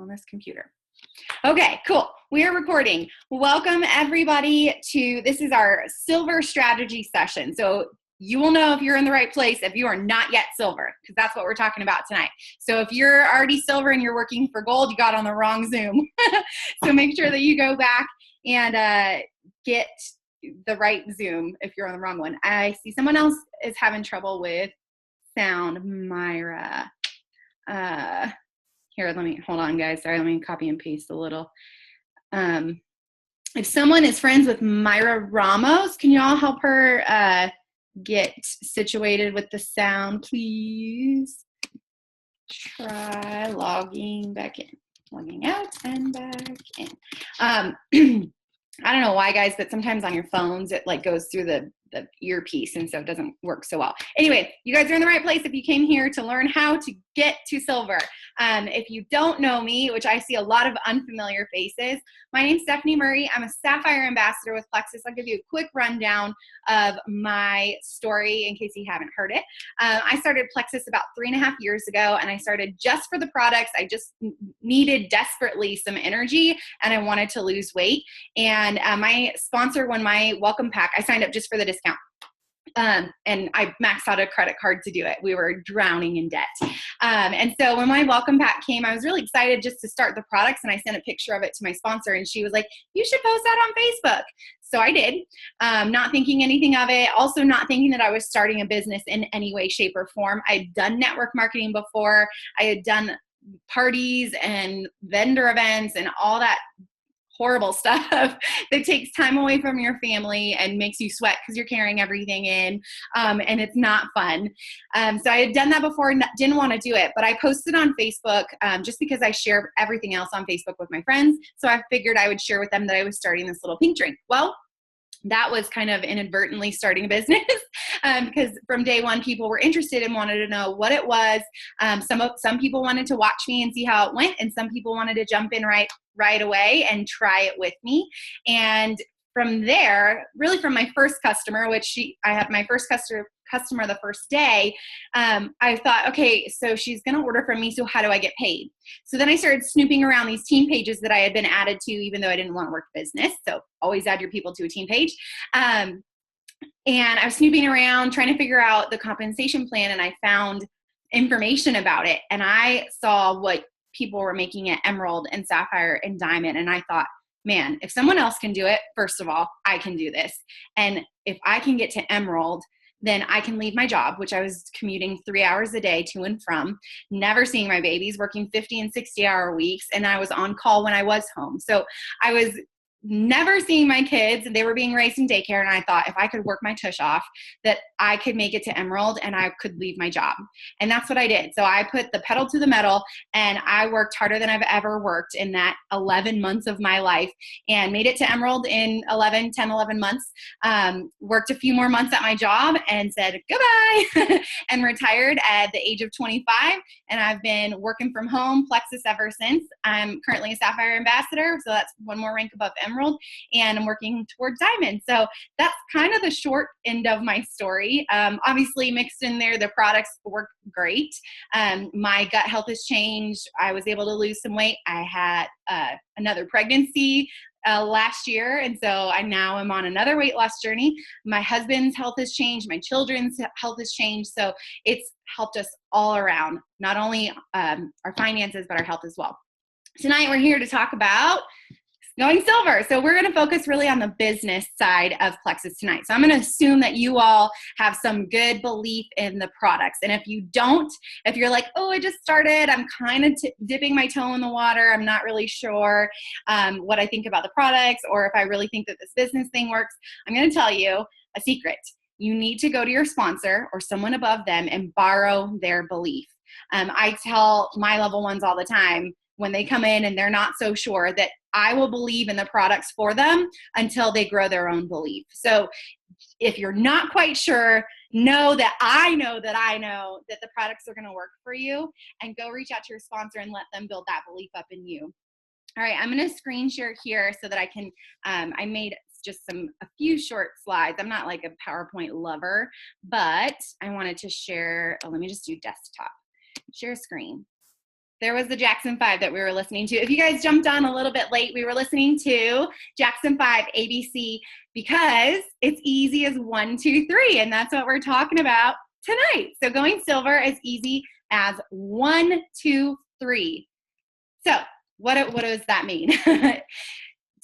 on this computer. Okay, cool. We are recording. Welcome everybody to, this is our silver strategy session. So you will know if you're in the right place if you are not yet silver, because that's what we're talking about tonight. So if you're already silver and you're working for gold, you got on the wrong Zoom. So make sure that you go back and get the right Zoom if you're on the wrong one. I see someone else is having trouble with sound. Myra. Here, let me, hold on guys. Sorry, let me copy and paste a little. If someone is friends with Myra Ramos, can you all help her get situated with the sound, please? Try logging back in. Logging out and back in. I don't know why, guys, but sometimes on your phones, it like goes through the earpiece, and so it doesn't work so well. Anyway, you guys are in the right place if you came here to learn how to get to silver. If you don't know me, which I see a lot of unfamiliar faces, my name's Stephanie Murray. I'm a Sapphire Ambassador with Plexus. I'll give you a quick rundown of my story in case you haven't heard it. I started Plexus about 3.5 years ago, and I started just for the products. I just needed desperately some energy, and I wanted to lose weight. And my sponsor won my welcome pack. I signed up just for the discount. And I maxed out a credit card to do it. We were drowning in debt. And so when my welcome pack came, I was really excited just to start the products, and I sent a picture of it to my sponsor, and she was like, you should post that on Facebook. So I did, not thinking anything of it, also not thinking that I was starting a business in any way, shape, or form. I had done network marketing before. I had done parties and vendor events and all that horrible stuff that takes time away from your family and makes you sweat because you're carrying everything in, and it's not fun. So I had done that before and didn't want to do it, but I posted on Facebook just because I share everything else on Facebook with my friends. So I figured I would share with them that I was starting this little pink drink. Well, that was kind of inadvertently starting a business because from day one, people were interested and wanted to know what it was. Some people wanted to watch me and see how it went, and some people wanted to jump in right away and try it with me. And from there, really from my first customer, I had my first customer the first day, I thought, okay, so she's going to order from me, so how do I get paid? So then I started snooping around these team pages that I had been added to, even though I didn't want to work business. So always add your people to a team page. And I was snooping around trying to figure out the compensation plan, and I found information about it. And I saw what people were making at Emerald and Sapphire and Diamond. And I thought, man, if someone else can do it, first of all, I can do this. And if I can get to Emerald, then I can leave my job, which I was commuting 3 hours a day to and from, never seeing my babies, working 50 and 60-hour weeks, and I was on call when I was home. So I was never seeing my kids, and they were being raised in daycare, and I thought if I could work my tush off, that I could make it to Emerald and I could leave my job. And that's what I did. So I put the pedal to the metal, and I worked harder than I've ever worked in that 11 months of my life, and made it to Emerald in 11 months, worked a few more months at my job and said goodbye and retired at the age of 25. And I've been working from home, Plexus, ever since. I'm currently a Sapphire Ambassador, so that's one more rank above Emerald, and I'm working towards Diamond. So that's kind of the short end of my story. Obviously mixed in there, the products work great. My gut health has changed. I was able to lose some weight. I had another pregnancy last year, and so I now am on another weight loss journey. My husband's health has changed. My children's health has changed. So it's helped us all around, not only our finances, but our health as well. Tonight we're here to talk about going silver. So we're going to focus really on the business side of Plexus tonight. So I'm going to assume that you all have some good belief in the products. And if you don't, if you're like, oh, I just started, I'm kind of dipping my toe in the water, I'm not really sure what I think about the products, or if I really think that this business thing works, I'm going to tell you a secret. You need to go to your sponsor or someone above them and borrow their belief. I tell my level ones all the time, when they come in and they're not so sure, that I will believe in the products for them until they grow their own belief. So if you're not quite sure, know that I know that the products are going to work for you, and go reach out to your sponsor and let them build that belief up in you. All right, I'm going to screen share here so that I can, I made just a few short slides. I'm not like a PowerPoint lover, but I wanted to share, let me just do desktop, share screen. there was the Jackson 5 that we were listening to. If you guys jumped on a little bit late, we were listening to Jackson 5 ABC because it's easy as 1, 2, 3, and that's what we're talking about tonight. So going silver is easy as 1, 2, 3. So what does that mean?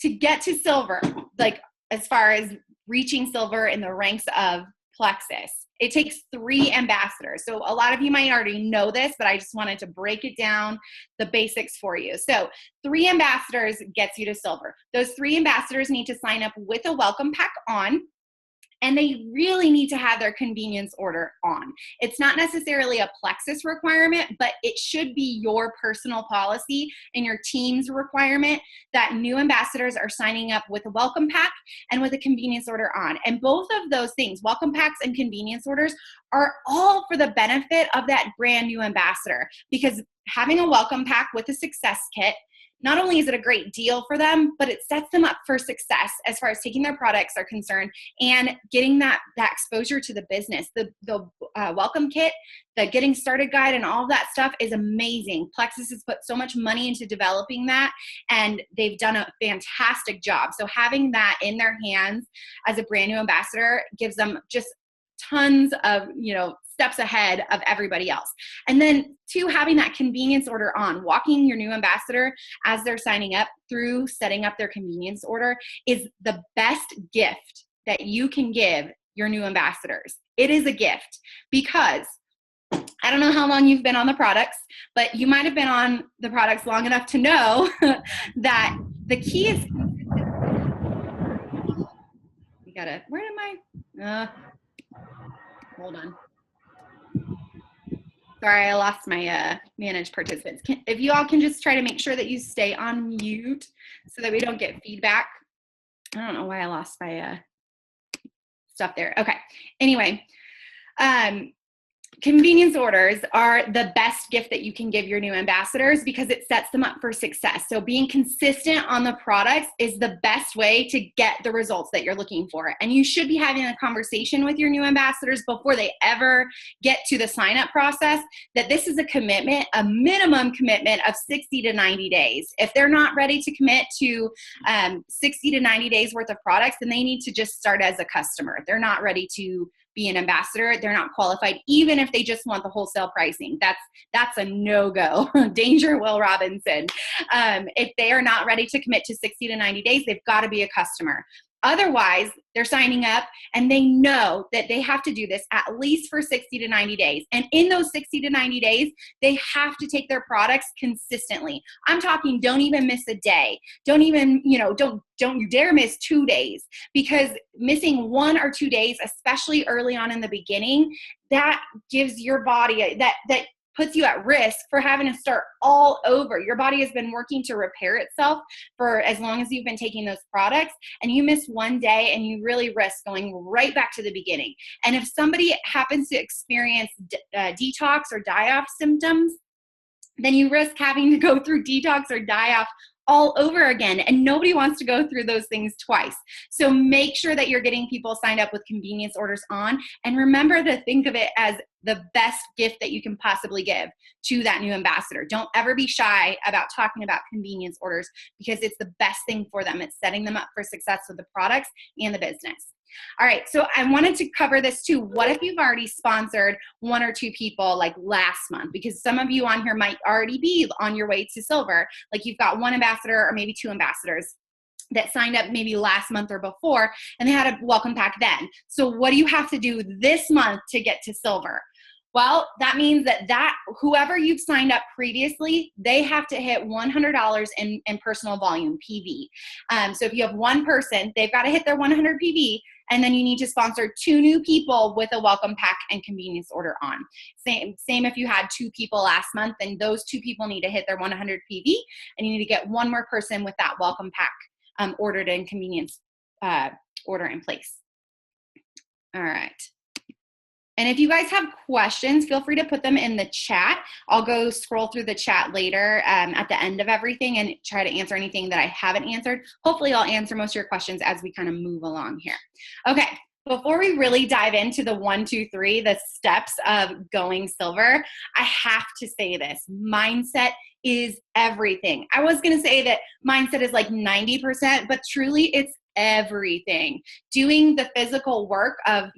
To get to silver, like as far as reaching silver in the ranks of Plexus, it takes 3 ambassadors. So a lot of you might already know this, but I just wanted to break it down, the basics for you. So 3 ambassadors gets you to silver. Those 3 ambassadors need to sign up with a welcome pack on, and they really need to have their convenience order on. It's not necessarily a Plexus requirement, but it should be your personal policy and your team's requirement that new ambassadors are signing up with a welcome pack and with a convenience order on. And both of those things, welcome packs and convenience orders, are all for the benefit of that brand new ambassador, because having a welcome pack with a success kit, not only is it a great deal for them, but it sets them up for success as far as taking their products are concerned and getting that exposure to the business. The welcome kit, the getting started guide, and all of that stuff is amazing. Plexus has put so much money into developing that, and they've done a fantastic job. So having that in their hands as a brand new ambassador gives them just tons of, steps ahead of everybody else. And then 2, having that convenience order on, walking your new ambassador as they're signing up through setting up their convenience order is the best gift that you can give your new ambassadors. It is a gift because I don't know how long you've been on the products, but you might have been on the products long enough to know that the key is, where am I? Hold on. Sorry, I lost my manage participants. If you all can just try to make sure that you stay on mute so that we don't get feedback. I don't know why I lost my stuff there. Okay. Anyway, convenience orders are the best gift that you can give your new ambassadors because it sets them up for success. So being consistent on the products is the best way to get the results that you're looking for. And you should be having a conversation with your new ambassadors before they ever get to the sign-up process that this is a commitment, a minimum commitment of 60 to 90 days. If they're not ready to commit to 60 to 90 days worth of products, then they need to just start as a customer. They're not ready to be an ambassador. They're not qualified, even if they just want the wholesale pricing. That's a no-go. Danger, Will Robinson. If they are not ready to commit to 60 to 90 days, they've got to be a customer. Otherwise, they're signing up and they know that they have to do this at least for 60 to 90 days. And in those 60 to 90 days, they have to take their products consistently. I'm talking don't even miss a day. Don't even, don't you dare miss 2 days, because missing 1 or 2 days, especially early on in the beginning, that gives your body, that puts you at risk for having to start all over. Your body has been working to repair itself for as long as you've been taking those products, and you miss 1 day and you really risk going right back to the beginning. And if somebody happens to experience detox or die-off symptoms, then you risk having to go through detox or die-off all over again, and nobody wants to go through those things twice. So make sure that you're getting people signed up with convenience orders on, and remember to think of it as the best gift that you can possibly give to that new ambassador. Don't ever be shy about talking about convenience orders, because it's the best thing for them. It's setting them up for success with the products and the business. All right, so I wanted to cover this too. What if you've already sponsored 1 or 2 people like last month? Because some of you on here might already be on your way to silver. Like you've got 1 ambassador or maybe 2 ambassadors that signed up maybe last month or before, and they had a welcome pack then. So what do you have to do this month to get to silver? Well, that means that whoever you've signed up previously, they have to hit $100 in personal volume, PV. So if you have 1 person, they've got to hit their 100 PV, and then you need to sponsor 2 new people with a welcome pack and convenience order on. Same if you had 2 people last month, then those 2 people need to hit their 100 PV, and you need to get 1 more person with that welcome pack ordered and convenience order in place. All right. And if you guys have questions, feel free to put them in the chat. I'll go scroll through the chat later at the end of everything and try to answer anything that I haven't answered. Hopefully I'll answer most of your questions as we kind of move along here. Okay, Before we really dive into the 1, 2, 3, the steps of going silver, I have to say this: mindset is everything. I was going to say that mindset is like 90%, but truly it's everything. Doing the physical work of,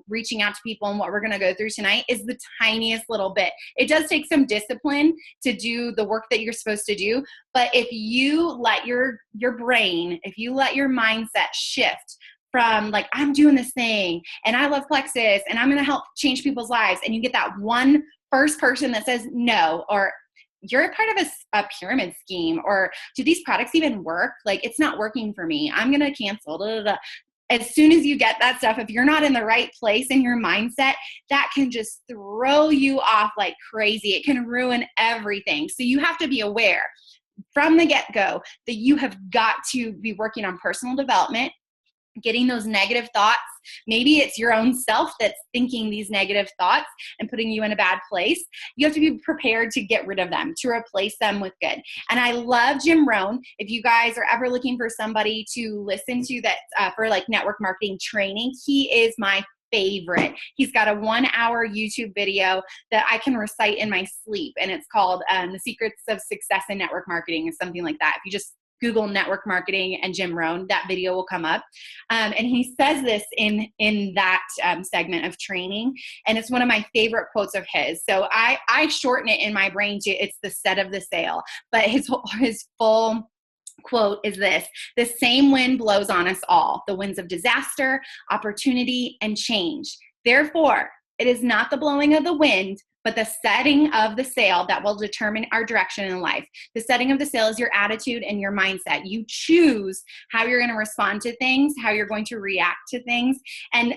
reaching out to people and what we're going to go through tonight is the tiniest little bit. It does take some discipline to do the work that you're supposed to do, but if you let your brain, if you let your mindset shift from like, I'm doing this thing and I love Plexus and I'm going to help change people's lives, and you get that one first person that says no, or you're a part of a pyramid scheme, or do these products even work? Like, it's not working for me, I'm going to cancel. Da, da, da. As soon as you get that stuff, if you're not in the right place in your mindset, that can just throw you off like crazy. It can ruin everything. So you have to be aware from the get-go that you have got to be working on personal development, getting those negative thoughts. Maybe it's your own self that's thinking these negative thoughts and putting you in a bad place. You have to be prepared to get rid of them, to replace them with good. And I love Jim Rohn. If you guys are ever looking for somebody to listen to that for like network marketing training, he is my favorite. He's got a 1-hour YouTube video that I can recite in my sleep, and it's called The Secrets of Success in Network Marketing, or something like that. If you just Google network marketing and Jim Rohn, that video will come up. And he says this in that segment of training. And it's one of my favorite quotes of his. So I shorten it in my brain to, it's the set of the sail. But his full quote is this: the same wind blows on us all, the winds of disaster, opportunity, and change. Therefore, it is not the blowing of the wind, but the setting of the sail that will determine our direction in life. The setting of the sail is your attitude and your mindset. You choose how you're going to respond to things, how you're going to react to things. And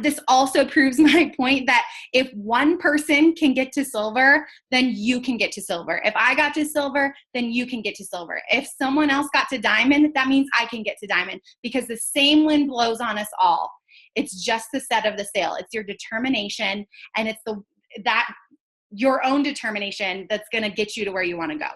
this also proves my point that if one person can get to silver, then you can get to silver. If I got to silver, then you can get to silver. If someone else got to diamond, that means I can get to diamond, because the same wind blows on us all. It's just the set of the sail. It's your determination, and it's your own determination that's going to get you to where you want to go.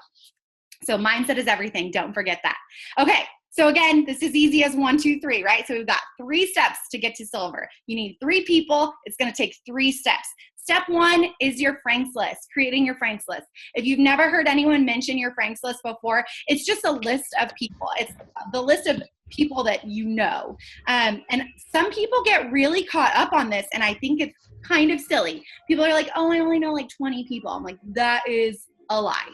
So mindset is everything. Don't forget that. Okay. So again, this is easy as 1, 2, 3, right? So we've got 3 steps to get to silver. You need 3 people. It's going to take 3 steps. Step 1 is your Franks list, creating your Franks list. If you've never heard anyone mention your Franks list before, it's just a list of people. It's the list of people that you know. And some people get really caught up on this, and I think it's kind of silly. People are like, oh, I only know like 20 people. I'm like, that is a lie.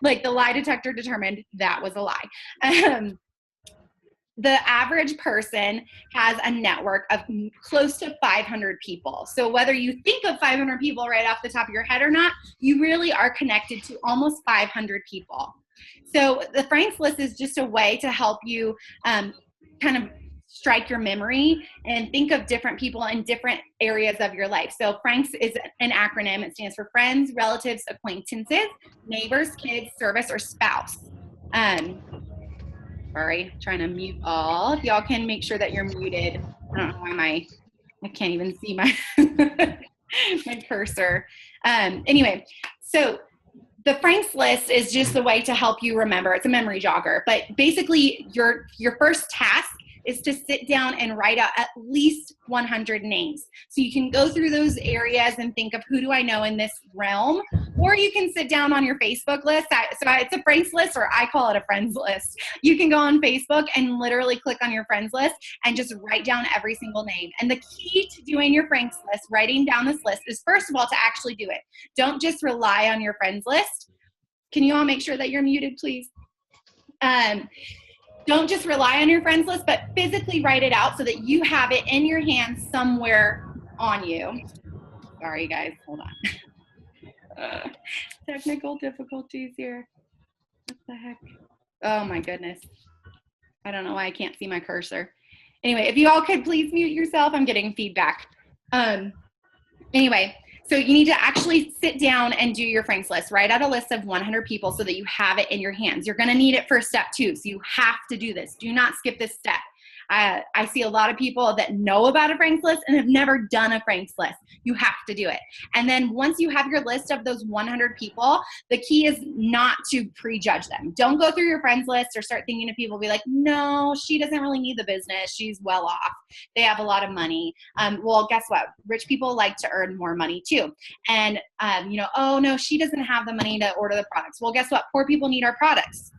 Like, the lie detector determined that was a lie. The average person has a network of close to 500 people. So whether you think of 500 people right off the top of your head or not, you really are connected to almost 500 people. So the Franks list is just a way to help you kind of strike your memory and think of different people in different areas of your life. So Franks is an acronym. It stands for friends, relatives, acquaintances, neighbors, kids, service, or spouse. Sorry, trying to mute all. If y'all can make sure that you're muted. I don't know why I can't even see my my cursor. Anyway, so the Franks list is just a way to help you remember. It's a memory jogger, but basically your first task is to sit down and write out at least 100 names. So you can go through those areas and think of, who do I know in this realm? Or you can sit down on your Facebook list. It's a Franks list, or I call it a friends list. You can go on Facebook and literally click on your friends list and just write down every single name. And the key to doing your Franks list, writing down this list, is first of all to actually do it. Don't just rely on your friends list. Can you all make sure that you're muted, please? Don't just rely on your friends list, but physically write it out so that you have it in your hands somewhere on you. Sorry, guys. Hold on. Technical difficulties here. What the heck? Oh, my goodness. I don't know why I can't see my cursor. Anyway, if you all could please mute yourself. I'm getting feedback. Anyway. So you need to actually sit down and do your Franks list. Write out a list of 100 people so that you have it in your hands. You're going to need it for step 2, so you have to do this. Do not skip this step. I see a lot of people that know about a Franks list and have never done a Franks list. You have to do it. And then once you have your list of those 100 people, the key is not to prejudge them. Don't go through your friends list or start thinking of people, be like, no, she doesn't really need the business. She's well off. They have a lot of money. Well, guess what? Rich people like to earn more money too. And, oh no, she doesn't have the money to order the products. Well, guess what? Poor people need our products.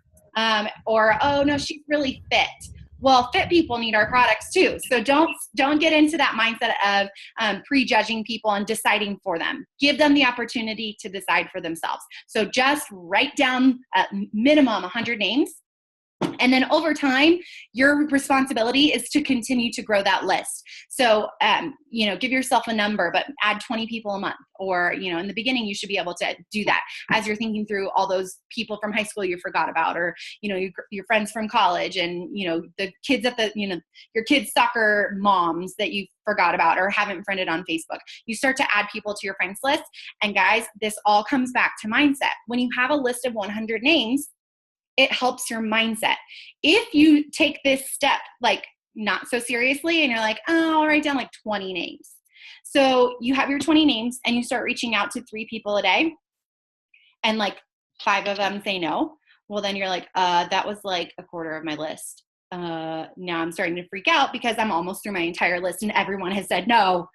Or, oh no, she's really fit. Well, fit people need our products too. So don't get into that mindset of prejudging people and deciding for them. Give them the opportunity to decide for themselves. So just write down at minimum 100 names. And then over time, your responsibility is to continue to grow that list. So, give yourself a number, but add 20 people a month. Or, in the beginning, you should be able to do that as you're thinking through all those people from high school you forgot about, or, your friends from college, and, the kids at your kids' soccer moms that you forgot about or haven't friended on Facebook. You start to add people to your friends list. And guys, this all comes back to mindset. When you have a list of 100 names, it helps your mindset. If you take this step not so seriously and you're like, oh, I'll write down 20 names. So you have your 20 names and you start reaching out to 3 people a day and 5 of them say no. Well, then you're like, that was a quarter of my list. Now I'm starting to freak out because I'm almost through my entire list and everyone has said no.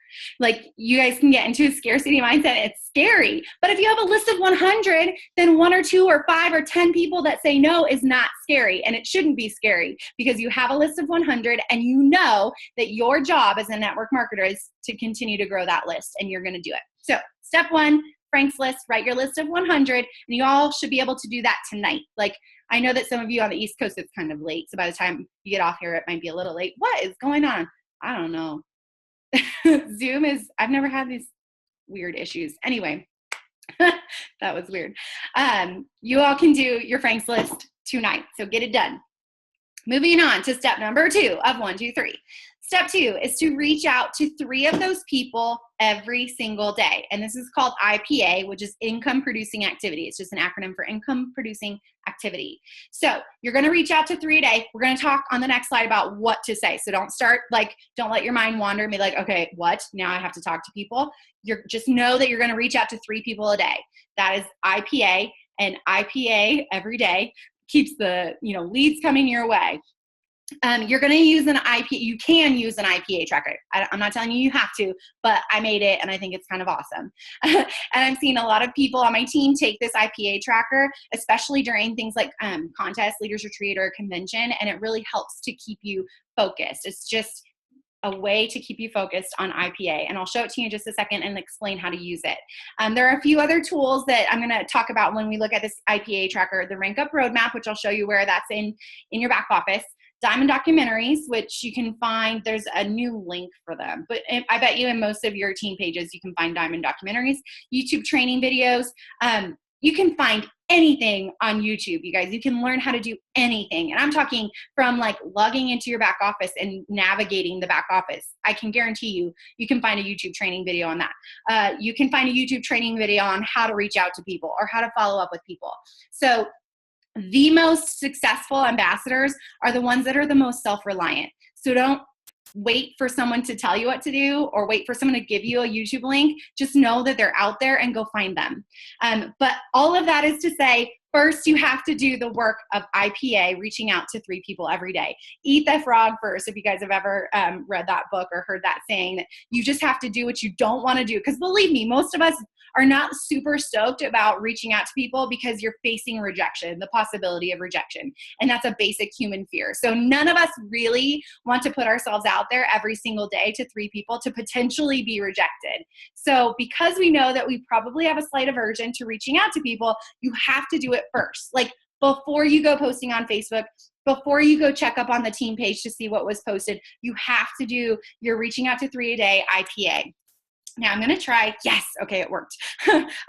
You guys can get into a scarcity mindset. It's scary. But if you have a list of 100, then 1 or 2 or 5 or 10 people that say no is not scary. And it shouldn't be scary because you have a list of 100 and you know that your job as a network marketer is to continue to grow that list, and you're going to do it. So step 1, Frank's list, write your list of 100, and you all should be able to do that tonight. I know that some of you on the East Coast, it's kind of late. So by the time you get off here, it might be a little late. What is going on? I don't know. Zoom I've never had these weird issues. Anyway, that was weird. You all can do your Frank's list tonight. So get it done. Moving on to step number 2 of 1, 2, 3. Step 2 is to reach out to 3 of those people every single day. And this is called IPA, which is income producing activity. It's just an acronym for income producing activity. So you're going to reach out to 3 a day. We're going to talk on the next slide about what to say. So don't start don't let your mind wander and be like, okay, what? Now I have to talk to people. Just know that you're going to reach out to 3 people a day. That is IPA, and IPA every day keeps the leads coming your way. You're going to use an IPA. You can use an IPA tracker. I'm not telling you have to, but I made it and I think it's kind of awesome. And I'm seeing a lot of people on my team take this IPA tracker, especially during things like contests, leaders retreat, or convention, and it really helps to keep you focused. It's just a way to keep you focused on IPA. And I'll show it to you in just a second and explain how to use it. There are a few other tools that I'm going to talk about when we look at this IPA tracker. The Rank Up Roadmap, which I'll show you where that's in your back office. Diamond documentaries, which you can find, there's a new link for them, but I bet you in most of your team pages, you can find Diamond documentaries, YouTube training videos. You can find anything on YouTube, you guys. You can learn how to do anything. And I'm talking from logging into your back office and navigating the back office. I can guarantee you can find a YouTube training video on that. You can find a YouTube training video on how to reach out to people or how to follow up with people. So the most successful ambassadors are the ones that are the most self-reliant. So don't wait for someone to tell you what to do or wait for someone to give you a YouTube link. Just know that they're out there and go find them. But all of that is to say, first, you have to do the work of IPA, reaching out to 3 people every day. Eat the frog first, if you guys have ever read that book or heard that saying, that you just have to do what you don't want to do. Because believe me, most of us are not super stoked about reaching out to people because you're facing rejection, the possibility of rejection. And that's a basic human fear. So none of us really want to put ourselves out there every single day to 3 people to potentially be rejected. So because we know that we probably have a slight aversion to reaching out to people, you have to do it first. Before you go posting on Facebook, before you go check up on the team page to see what was posted, you have to do your reaching out to 3 a day IPA. Now I'm going to try. Yes. Okay. It worked.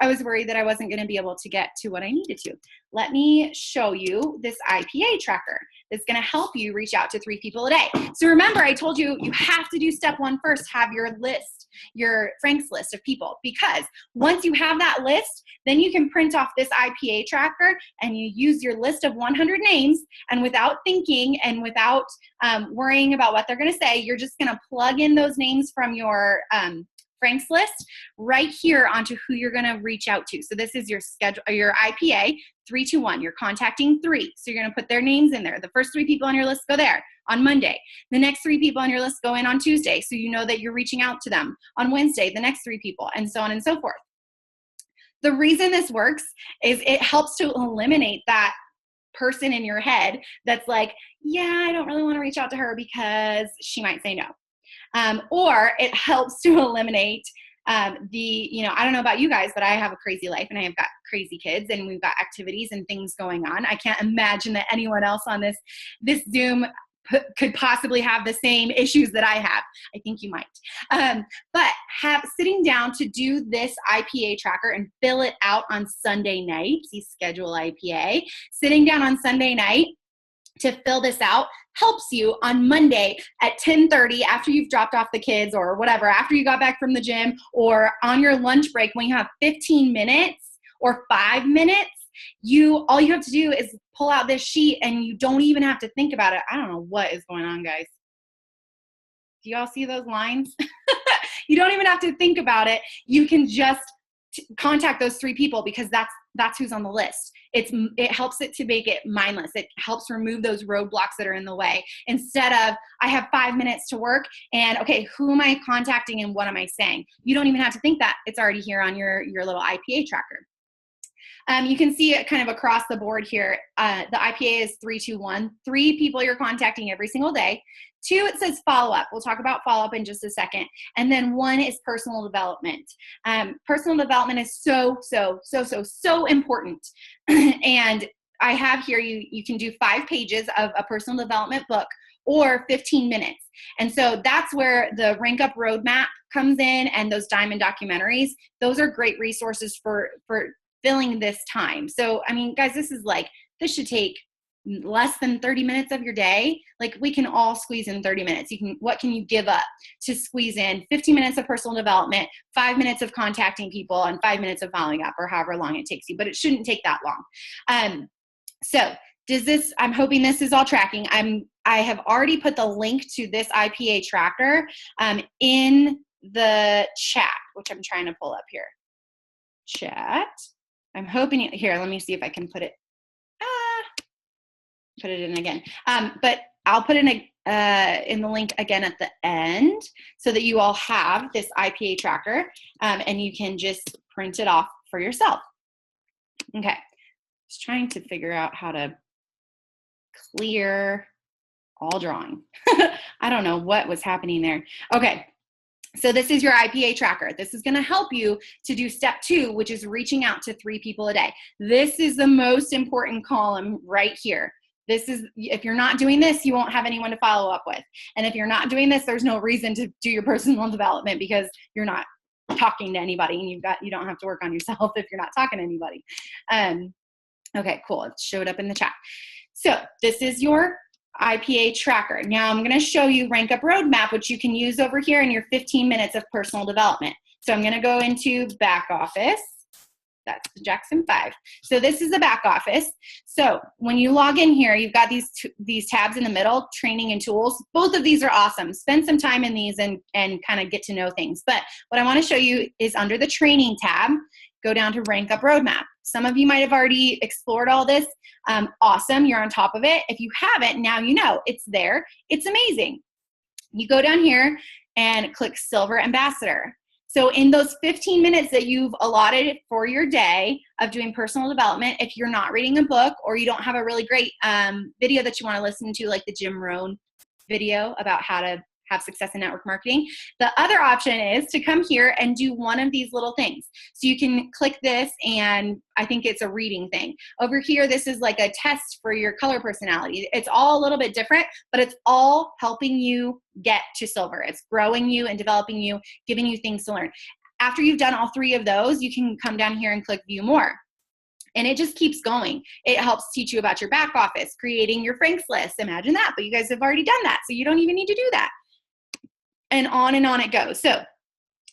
I was worried that I wasn't going to be able to get to what I needed to. Let me show you this IPA tracker. That's going to help you reach out to 3 people a day. So remember, I told you, you have to do step 1 first, have your list, your Frank's list of people, because once you have that list, then you can print off this IPA tracker and you use your list of 100 names, and without thinking and without worrying about what they're going to say, you're just going to plug in those names from your Frank's list right here onto who you're going to reach out to. So this is your schedule, your IPA 321. You're contacting 3. So you're going to put their names in there. The first 3 people on your list go there on Monday. The next 3 people on your list go in on Tuesday. So you know that you're reaching out to them on Wednesday, the next 3 people, and so on and so forth. The reason this works is it helps to eliminate that person in your head that's like, yeah, I don't really want to reach out to her because she might say no. Or it helps to eliminate I don't know about you guys, but I have a crazy life and I have got crazy kids and we've got activities and things going on. I can't imagine that anyone else on this Zoom could possibly have the same issues that I have. I think you might. But sitting down to do this IPA tracker and fill it out on Sunday night, see schedule IPA, sitting down on Sunday night to fill this out helps you on Monday at 10:30 after you've dropped off the kids or whatever, after you got back from the gym, or on your lunch break when you have 15 minutes or 5 minutes. All you have to do is pull out this sheet and you don't even have to think about it. I don't know what is going on, guys. Do y'all see those lines? You don't even have to think about it. You can just contact those 3 people because that's who's on the list. It helps it to make it mindless. It helps remove those roadblocks that are in the way. Instead of, I have 5 minutes to work and okay, who am I contacting and what am I saying? You don't even have to think that. It's already here on your little IPA tracker. You can see it kind of across the board here. The IPA is 321. 3 people you're contacting every single day. 2, it says follow-up. We'll talk about follow-up in just a second. And then 1 is personal development. Personal development is so important. And I have here, you can do 5 pages of a personal development book or 15 minutes. And so that's where the Rank Up Roadmap comes in, and those diamond documentaries. Those are great resources for filling this time. So, I mean, guys, this should take less than 30 minutes of your day. Like, we can all squeeze in 30 minutes. What can you give up to squeeze in 15 minutes of personal development, 5 minutes of contacting people, and 5 minutes of following up, or however long it takes you, but it shouldn't take that long. So I'm hoping this is all tracking. I have already put the link to this IPA tracker in the chat, which I'm trying to pull up here. Chat. I'm hoping here, let me see if I can put it in again. But I'll put in the link again at the end so that you all have this IPA tracker and you can just print it off for yourself. Okay. Just trying to figure out how to clear all drawing. I don't know what was happening there. Okay. So this is your IPA tracker. This is going to help you to do step 2, which is reaching out to 3 people a day. This is the most important column right here. If you're not doing this, you won't have anyone to follow up with. And if you're not doing this, there's no reason to do your personal development because you're not talking to anybody, and you don't have to work on yourself if you're not talking to anybody. Okay, cool. It showed up in the chat. So this is your IPA tracker. Now I'm going to show you Rank Up Roadmap, which you can use over here in your 15 minutes of personal development. So I'm going to go into back office. That's the Jackson 5. So this is the back office. So when you log in here, you've got these tabs in the middle, training and tools. Both of these are awesome. Spend some time in these and kind of get to know things. But what I want to show you is under the training tab, go down to Rank Up Roadmap. Some of you might have already explored all this. Awesome, you're on top of it. If you haven't, now you know. It's there. It's amazing. You go down here and click Silver Ambassador. So in those 15 minutes that you've allotted for your day of doing personal development, if you're not reading a book or you don't have a really great video that you want to listen to, like the Jim Rohn video about how to have success in network marketing. The other option is to come here and do one of these little things. So you can click this, and I think it's a reading thing. Over here, this is like a test for your color personality. It's all a little bit different, but it's all helping you get to silver. It's growing you and developing you, giving you things to learn. After you've done all 3 of those, you can come down here and click view more. And it just keeps going. It helps teach you about your back office, creating your Franks list. Imagine that, but you guys have already done that, so you don't even need to do that. And on it goes. So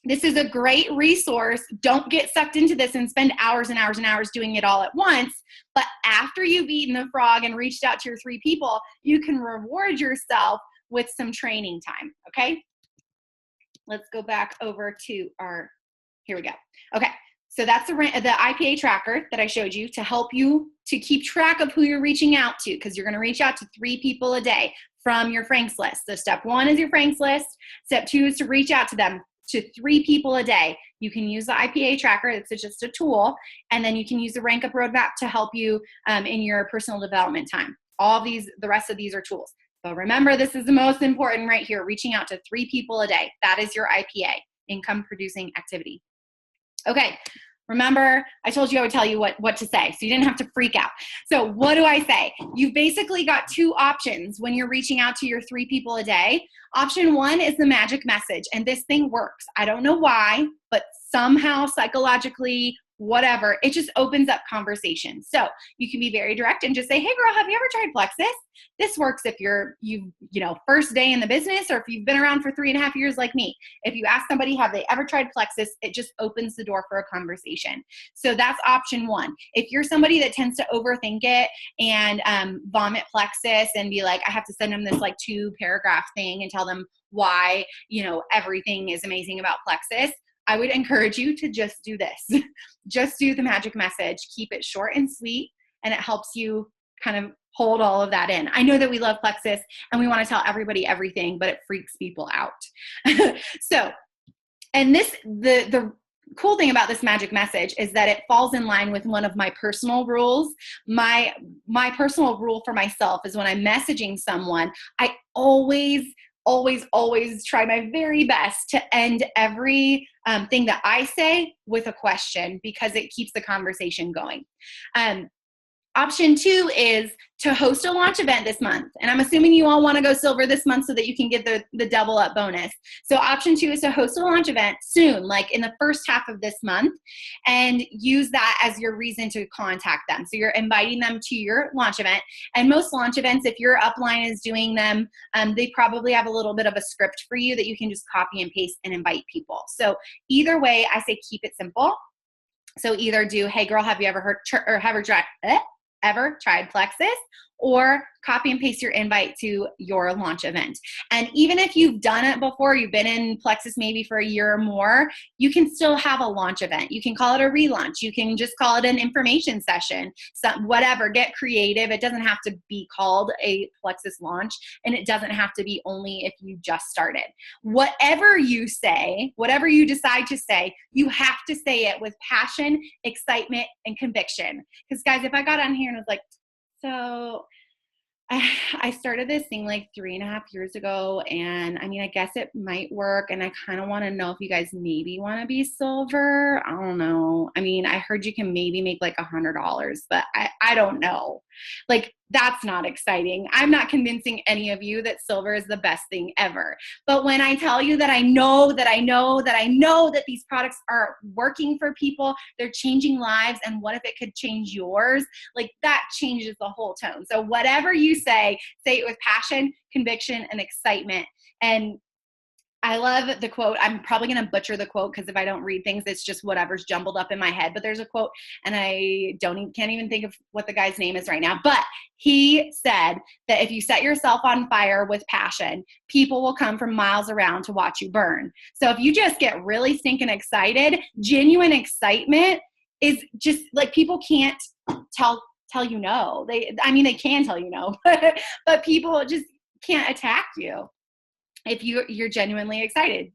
this is a great resource. Don't get sucked into this and spend hours and hours and hours doing it all at once. But after you've eaten the frog and reached out to your 3 people, you can reward yourself with some training time, okay? Let's go back over to our, here we go. Okay. So that's the IPA tracker that I showed you to help you to keep track of who you're reaching out to, because you're going to reach out to 3 people a day from your Franks list. So step 1 is your Franks list. Step 2 is to reach out to them, to 3 people a day. You can use the IPA tracker. It's just a tool. And then you can use the Rank Up Roadmap to help you in your personal development time. All of these, the rest of these are tools. But remember, this is the most important right here, reaching out to 3 people a day. That is your IPA, income producing activity. Okay, remember, I told you I would tell you what to say, so you didn't have to freak out. So what do I say? You've basically got 2 options when you're reaching out to your 3 people a day. Option 1 is the magic message, and this thing works. I don't know why, but somehow psychologically, whatever, it just opens up conversation. So you can be very direct and just say, hey girl, have you ever tried Plexus? This works if you're, first day in the business, or if you've been around for 3.5 years like me. If you ask somebody, have they ever tried Plexus? It just opens the door for a conversation. So that's option 1. If you're somebody that tends to overthink it and vomit Plexus and be like, I have to send them this like 2-paragraph thing and tell them why, everything is amazing about Plexus, I would encourage you to just do this. Just do the magic message. Keep it short and sweet, and it helps you kind of hold all of that in. I know that we love Plexus and we want to tell everybody everything, but it freaks people out. So, and the cool thing about this magic message is that it falls in line with one of my personal rules. My personal rule for myself is when I'm messaging someone, I always try my very best to end every thing that I say with a question, because it keeps the conversation going. Option 2 is to host a launch event this month. And I'm assuming you all want to go silver this month so that you can get the double up bonus. So option 2 is to host a launch event soon, like in the first half of this month, and use that as your reason to contact them. So you're inviting them to your launch event. And most launch events, if your upline is doing them, they probably have a little bit of a script for you that you can just copy and paste and invite people. So either way, I say keep it simple. So either do, hey girl, have you ever tried Plexus? Or copy and paste your invite to your launch event. And even if you've done it before, you've been in Plexus maybe for a year or more, you can still have a launch event. You can call it a relaunch. You can just call it an information session, whatever, get creative. It doesn't have to be called a Plexus launch, and it doesn't have to be only if you just started. Whatever you say, whatever you decide to say, you have to say it with passion, excitement, and conviction. Because guys, if I got on here and was like, so I started this thing like 3.5 years ago, and I mean, I guess it might work, and I kind of want to know if you guys maybe want to be silver. I don't know. I mean, I heard you can maybe make like $100, but I don't know. Like, that's not exciting. I'm not convincing any of you that silver is the best thing ever. But when I tell you that I know that these products are working for people, they're changing lives, and what if it could change yours? Like, that changes the whole tone. So whatever you say it with passion, conviction, and excitement. And I love the quote. I'm probably going to butcher the quote, because if I don't read things, it's just whatever's jumbled up in my head. But there's a quote, and I can't even think of what the guy's name is right now. But he said that if you set yourself on fire with passion, people will come from miles around to watch you burn. So if you just get really stinking excited, genuine excitement is just like, people can't tell you no. They can tell you no, but people just can't attack you. If you're genuinely excited,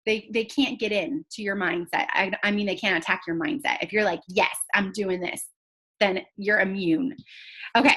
they can't get into your mindset. I mean, they can't attack your mindset. If you're like, yes, I'm doing this, then you're immune. Okay.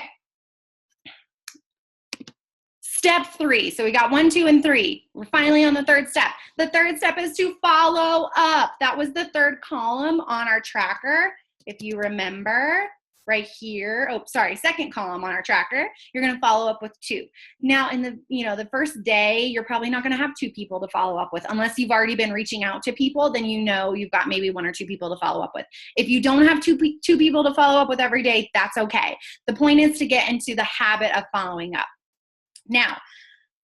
Step 3. So we got 1, 2, and 3. We're finally on the third step. The third step is to follow up. That was the third column on our tracker. If you remember right here, second column on our tracker, you're going to follow up with 2. Now in the first day, you're probably not going to have 2 people to follow up with unless you've already been reaching out to people, then you've got maybe 1 or 2 people to follow up with. If you don't have two people to follow up with every day, that's okay. The point is to get into the habit of following up. Now,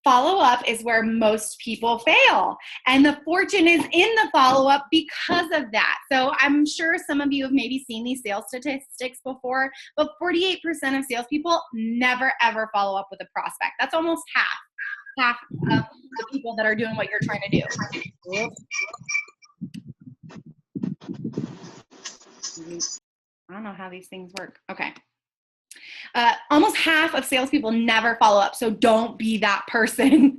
follow-up is where most people fail, and the fortune is in the follow-up because of that. So I'm sure some of you have maybe seen these sales statistics before, but 48% of salespeople never ever follow up with a prospect. That's almost half of the people that are doing what you're trying to do. I don't know how these things work. Okay. Almost half of salespeople never follow up, so don't be that person.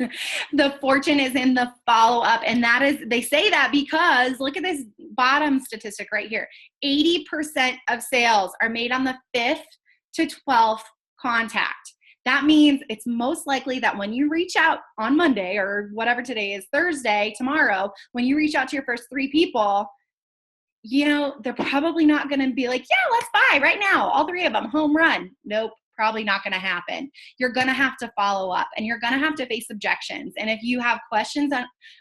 The fortune is in the follow-up, and they say that because look at this bottom statistic right here. 80% of sales are made on the 5th to 12th contact. That means it's most likely that when you reach out on Monday or whatever today is, Thursday, tomorrow, when you reach out to your first 3 people, they're probably not going to be like, yeah, let's buy right now. All 3 of them, home run. Nope, probably not going to happen. You're going to have to follow up, and you're going to have to face objections. And if you have questions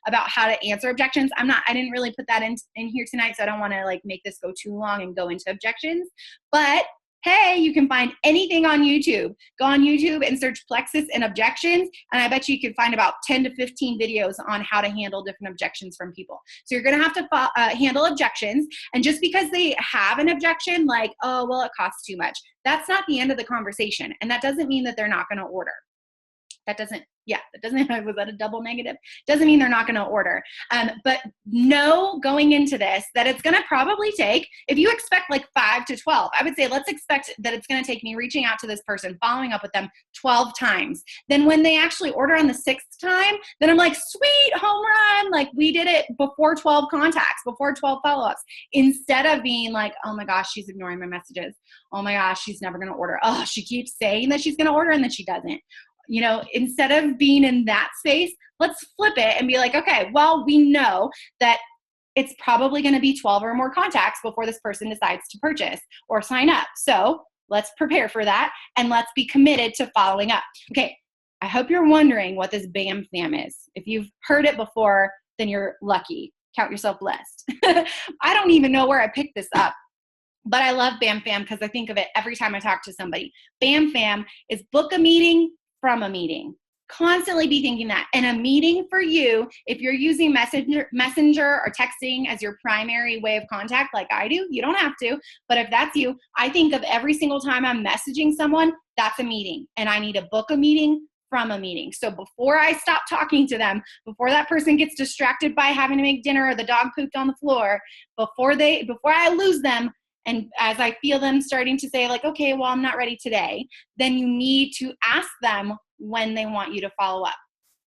about how to answer objections, I didn't really put that in here tonight, so I don't want to make this go too long and go into objections. But hey, you can find anything on YouTube. Go on YouTube and search plexus and objections, and I bet you can find about 10 to 15 videos on how to handle different objections from people. So you're going to have to handle objections, and just because they have an objection, like, oh, well, it costs too much, that's not the end of the conversation, and that doesn't mean that they're not going to order. Was that a double negative? Doesn't mean they're not going to order. But know going into this that it's going to probably take, if you expect 5 to 12, I would say let's expect that it's going to take me reaching out to this person, following up with them 12 times. Then when they actually order on the 6th time, then I'm like, sweet, home run. We did it before 12 contacts, before 12 follow-ups, instead of being like, oh my gosh, she's ignoring my messages. Oh my gosh, she's never going to order. Oh, she keeps saying that she's going to order and then she doesn't. Instead of being in that space, let's flip it and be like, okay, well, we know that it's probably going to be 12 or more contacts before this person decides to purchase or sign up. So let's prepare for that, and let's be committed to following up. Okay, I hope you're wondering what this BAM FAM is. If you've heard it before, then you're lucky. Count yourself blessed. I don't even know where I picked this up, but I love BAM FAM because I think of it every time I talk to somebody. BAM FAM is book a meeting from a meeting. Constantly be thinking that. And a meeting for you, if you're using messenger or texting as your primary way of contact like I do, you don't have to, but if that's you, I think of every single time I'm messaging someone, that's a meeting, and I need to book a meeting from a meeting. So before I stop talking to them, before that person gets distracted by having to make dinner or the dog pooped on the floor, before I lose them, and as I feel them starting to say okay, well, I'm not ready today, then you need to ask them when they want you to follow up.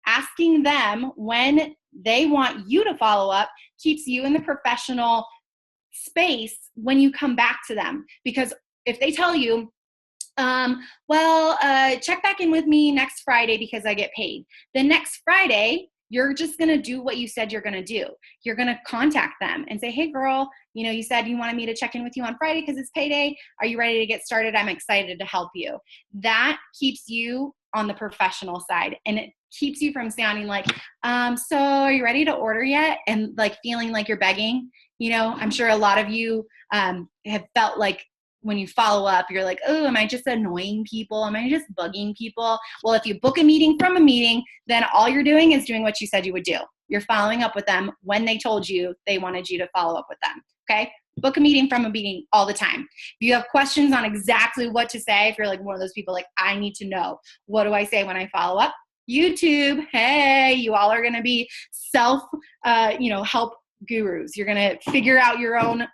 Asking them when they want you to follow up keeps you in the professional space when you come back to them. Because if they tell you, check back in with me next Friday because I get paid, then next Friday, you're just going to do what you said you're going to do. You're going to contact them and say, hey, girl, you said you wanted me to check in with you on Friday because it's payday. Are you ready to get started? I'm excited to help you. That keeps you on the professional side, and it keeps you from sounding like, so are you ready to order yet? And feeling like you're begging. I'm sure a lot of you have felt like when you follow up, you're like, oh, am I just annoying people? Am I just bugging people? Well, if you book a meeting from a meeting, then all you're doing is doing what you said you would do. You're following up with them when they told you they wanted you to follow up with them, okay? Book a meeting from a meeting all the time. If you have questions on exactly what to say, if you're one of those people I need to know, what do I say when I follow up? YouTube, hey, you all are gonna be help gurus. You're gonna figure out your own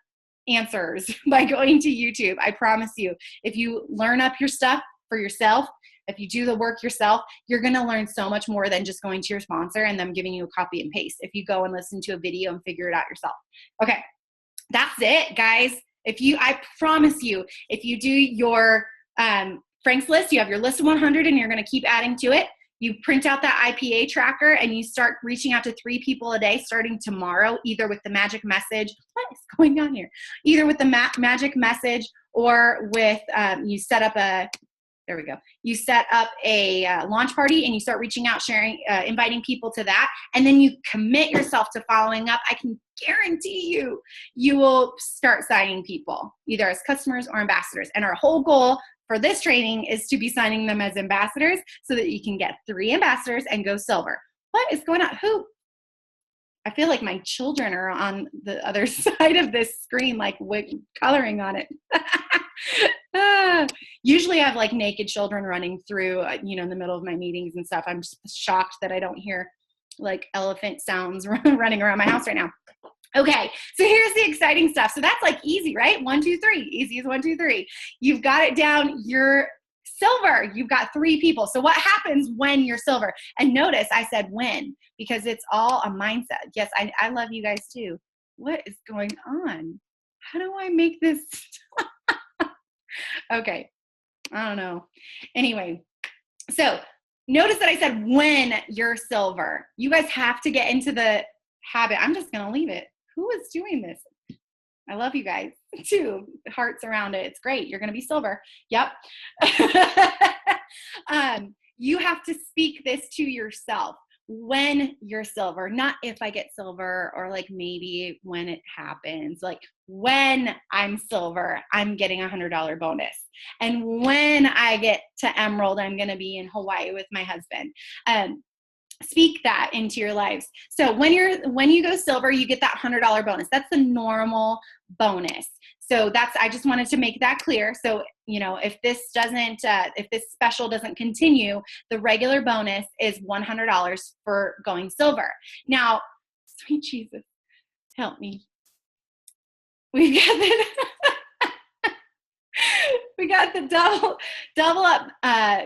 answers by going to YouTube. I promise you, if you learn up your stuff for yourself, if you do the work yourself, you're going to learn so much more than just going to your sponsor and them giving you a copy and paste. If you go and listen to a video and figure it out yourself. Okay. That's it, guys. I promise you, if you do your Frank's list, you have your list of 100 and you're going to keep adding to it. You print out that IPA tracker and you start reaching out to 3 people a day starting tomorrow, either with the magic message. What is going on here? Either with the magic message or with, you set up a, there we go. You set up a launch party and you start reaching out, sharing, inviting people to that. And then you commit yourself to following up. I can guarantee you, you will start signing people either as customers or ambassadors. And our whole goal for this training is to be signing them as ambassadors so that you can get 3 ambassadors and go silver. What is going on? Who? I feel like my children are on the other side of this screen, like coloring on it. Usually I have like naked children running through, in the middle of my meetings and stuff. I'm just shocked that I don't hear like elephant sounds running around my house right now. Okay, so here's the exciting stuff. So that's like easy, right? 1, 2, 3, easy as 1, 2, 3. You've got it down. You're silver. You've got 3 people. So what happens when you're silver? And notice I said when, because it's all a mindset. Yes, I love you guys too. What is going on? How do I make this? Okay, I don't know. Anyway, so notice that I said when you're silver. You guys have to get into the habit. I'm just going to leave it. Who is doing this? I love you guys too. Hearts around it. It's great. You're going to be silver. Yep. You have to speak this to yourself when you're silver, not if I get silver or like maybe when it happens. Like when I'm silver, I'm getting $100 bonus. And when I get to emerald, I'm going to be in Hawaii with my husband. Speak that into your lives. So when you go silver, you get that $100 bonus. That's the normal bonus. So I just wanted to make that clear. So, if this special doesn't continue, the regular bonus is $100 for going silver. Now, sweet Jesus, help me. We got the double up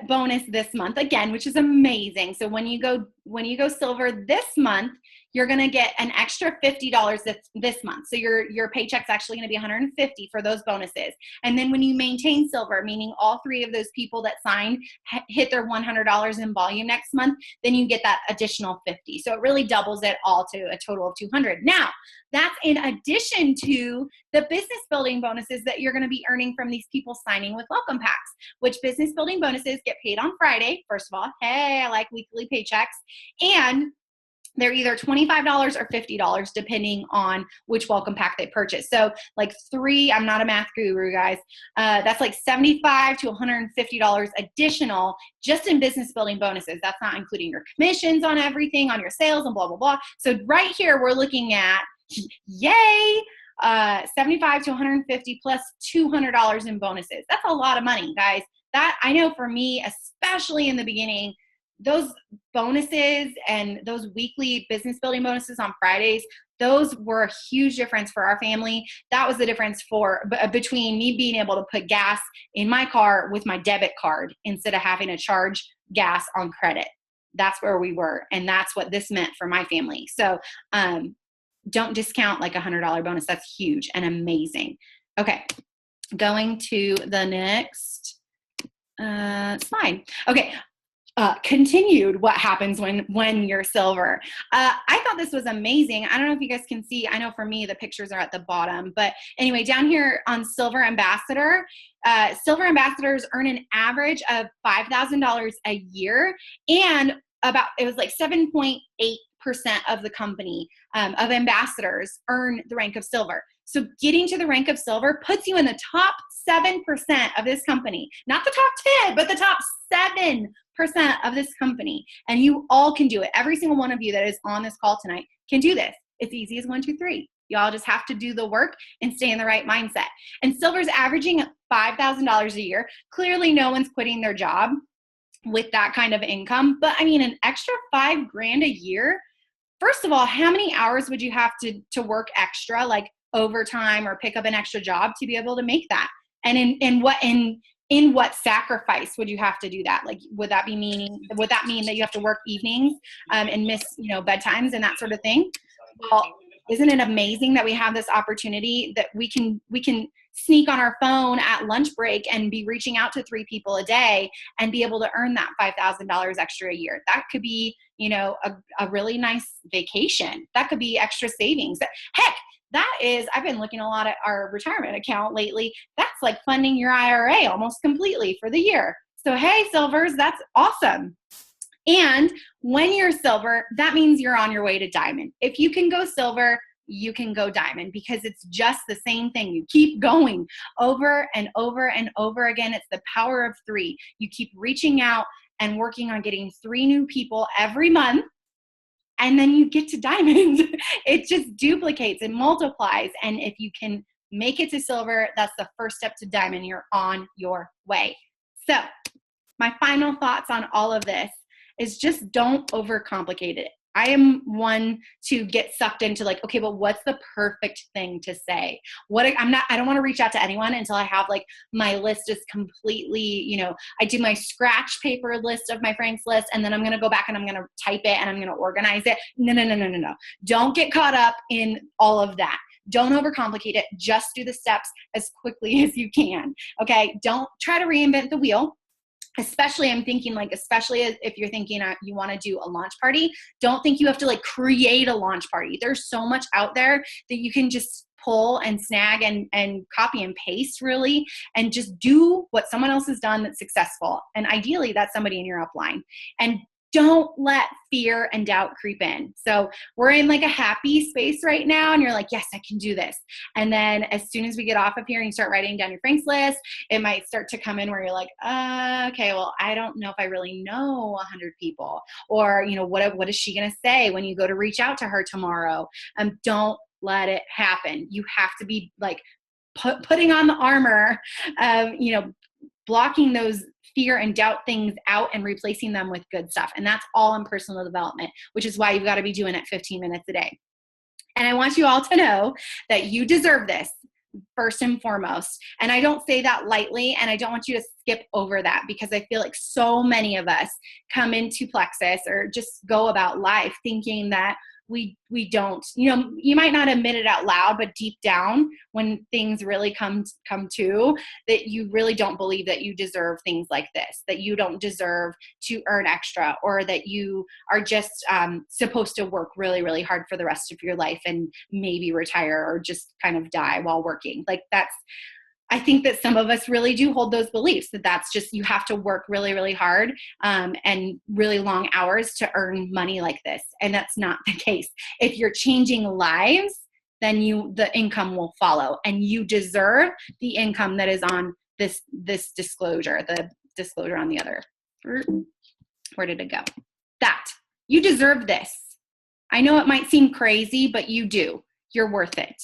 bonus this month again, which is amazing. So when you go silver this month, you're going to get an extra $50 this month. So your paycheck's actually going to be $150 for those bonuses. And then when you maintain silver, meaning all 3 of those people that signed hit their $100 in volume next month, then you get that additional $50. So it really doubles it all to a total of $200. Now, that's in addition to the business building bonuses that you're going to be earning from these people signing with welcome packs, which business building bonuses get paid on Friday. First of all, hey, I like weekly paychecks. And they're either $25 or $50 depending on which welcome pack they purchase. So like 3, I'm not a math guru, guys. That's like $75 to $150 additional just in business building bonuses. That's not including your commissions on everything, on your sales and blah, blah, blah. So right here, we're looking at, yay, 75 to 150 plus $200 in bonuses. That's a lot of money, guys. That I know for me, especially in the beginning, those bonuses and those weekly business building bonuses on Fridays, those were a huge difference for our family. That was the difference between me being able to put gas in my car with my debit card instead of having to charge gas on credit. That's where we were. And that's what this meant for my family. So don't discount like $100 bonus. That's huge and amazing. Okay. Going to the next slide. Okay. Continued what happens when you're silver. I thought this was amazing. I don't know if you guys can see. I know for me, the pictures are at the bottom. But anyway, down here on Silver Ambassador, Silver Ambassadors earn an average of $5,000 a year. And it was like 7.8% of the company of ambassadors earn the rank of silver. So getting to the rank of silver puts you in the top 7% of this company. Not the top 10, but the top 7% of this company. And you all can do it. Every single one of you that is on this call tonight can do this. It's easy as 1, 2, 3. Y'all just have to do the work and stay in the right mindset. And silver's averaging $5,000 a year. Clearly no one's quitting their job with that kind of income. But I mean, an extra $5,000 a year. First of all, how many hours would you have to work extra, like overtime or pick up an extra job to be able to make that? And in what sacrifice would you have to do that? Like, would that mean that you have to work evenings and miss, bedtimes and that sort of thing? Well, isn't it amazing that we have this opportunity that we can sneak on our phone at lunch break and be reaching out to 3 people a day and be able to earn that $5,000 extra a year. That could be, you know, a really nice vacation. That could be extra savings. Heck, that is, I've been looking a lot at our retirement account lately. That's like funding your IRA almost completely for the year. So, hey, silvers, that's awesome. And when you're silver, that means you're on your way to diamond. If you can go silver, you can go diamond, because it's just the same thing. You keep going over and over and over again. It's the power of 3. You keep reaching out and working on getting 3 new people every month, and then you get to diamond. It just duplicates and multiplies. And if you can make it to silver, that's the first step to diamond. You're on your way. So my final thoughts on all of this is just don't overcomplicate it. I am one to get sucked into like, okay, but what's the perfect thing to say? I don't want to reach out to anyone until I have like my list is completely, you know, I do my scratch paper list of my friends list, and then I'm going to go back and I'm going to type it and I'm going to organize it. No. Don't get caught up in all of that. Don't overcomplicate it. Just do the steps as quickly as you can. Okay. Don't try to reinvent the wheel. Especially, I'm thinking like, especially if you're thinking you want to do a launch party, don't think you have to like create a launch party. There's so much out there that you can just pull and snag and copy and paste really, and just do what someone else has done that's successful. And ideally that's somebody in your upline. And don't let fear and doubt creep in. So we're in like a happy space right now, and you're like, yes, I can do this. And then as soon as we get off of here and you start writing down your Frank's list, it might start to come in where you're like, okay, well, I don't know if I really know 100 people, or, you know, what is she going to say when you go to reach out to her tomorrow? Don't let it happen. You have to be like putting on the armor of, you know, blocking those fear and doubt things out and replacing them with good stuff. And that's all in personal development, which is why you've got to be doing it 15 minutes a day. And I want you all to know that you deserve this first and foremost. And I don't say that lightly, and I don't want you to skip over that, because I feel like so many of us come into Plexus or just go about life thinking that we don't, you know, you might not admit it out loud, but deep down when things really come to that, you really don't believe that you deserve things like this, that you don't deserve to earn extra, or that you are just supposed to work really, really hard for the rest of your life and maybe retire or just kind of die while working. Like I think that some of us really do hold those beliefs, that that's just, you have to work really, really hard and really long hours to earn money like this. And that's not the case. If you're changing lives, then the income will follow, and you deserve the income that is on this disclosure, the disclosure on the other. Where did it go? That. You deserve this. I know it might seem crazy, but you do. You're worth it.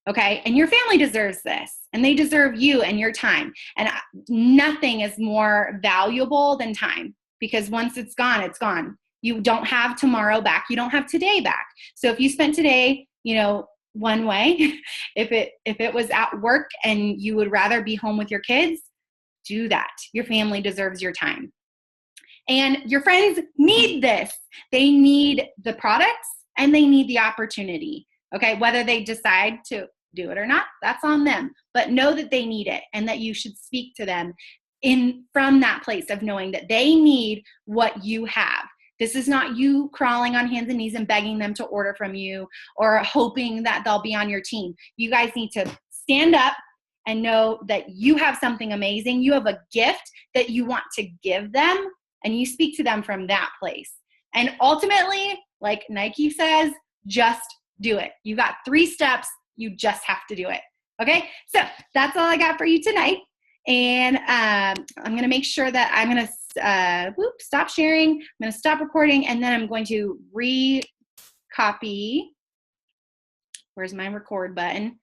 Okay. And your family deserves this, and they deserve you and your time. And nothing is more valuable than time, because once it's gone, it's gone. You don't have tomorrow back. You don't have today back. So if you spent today, you know, one way, if it was at work and you would rather be home with your kids, do that. Your family deserves your time. And your friends need this. They need the products and they need the opportunity. Okay, whether they decide to do it or not, that's on them. But know that they need it, and that you should speak to them from that place of knowing that they need what you have. This is not you crawling on hands and knees and begging them to order from you or hoping that they'll be on your team. You guys need to stand up and know that you have something amazing. You have a gift that you want to give them, and you speak to them from that place. And ultimately, like Nike says, just do it. You got 3 steps. You just have to do it. Okay. So that's all I got for you tonight. And I'm going to make sure that I'm going to stop sharing. I'm going to stop recording, and then I'm going to recopy. Where's my record button?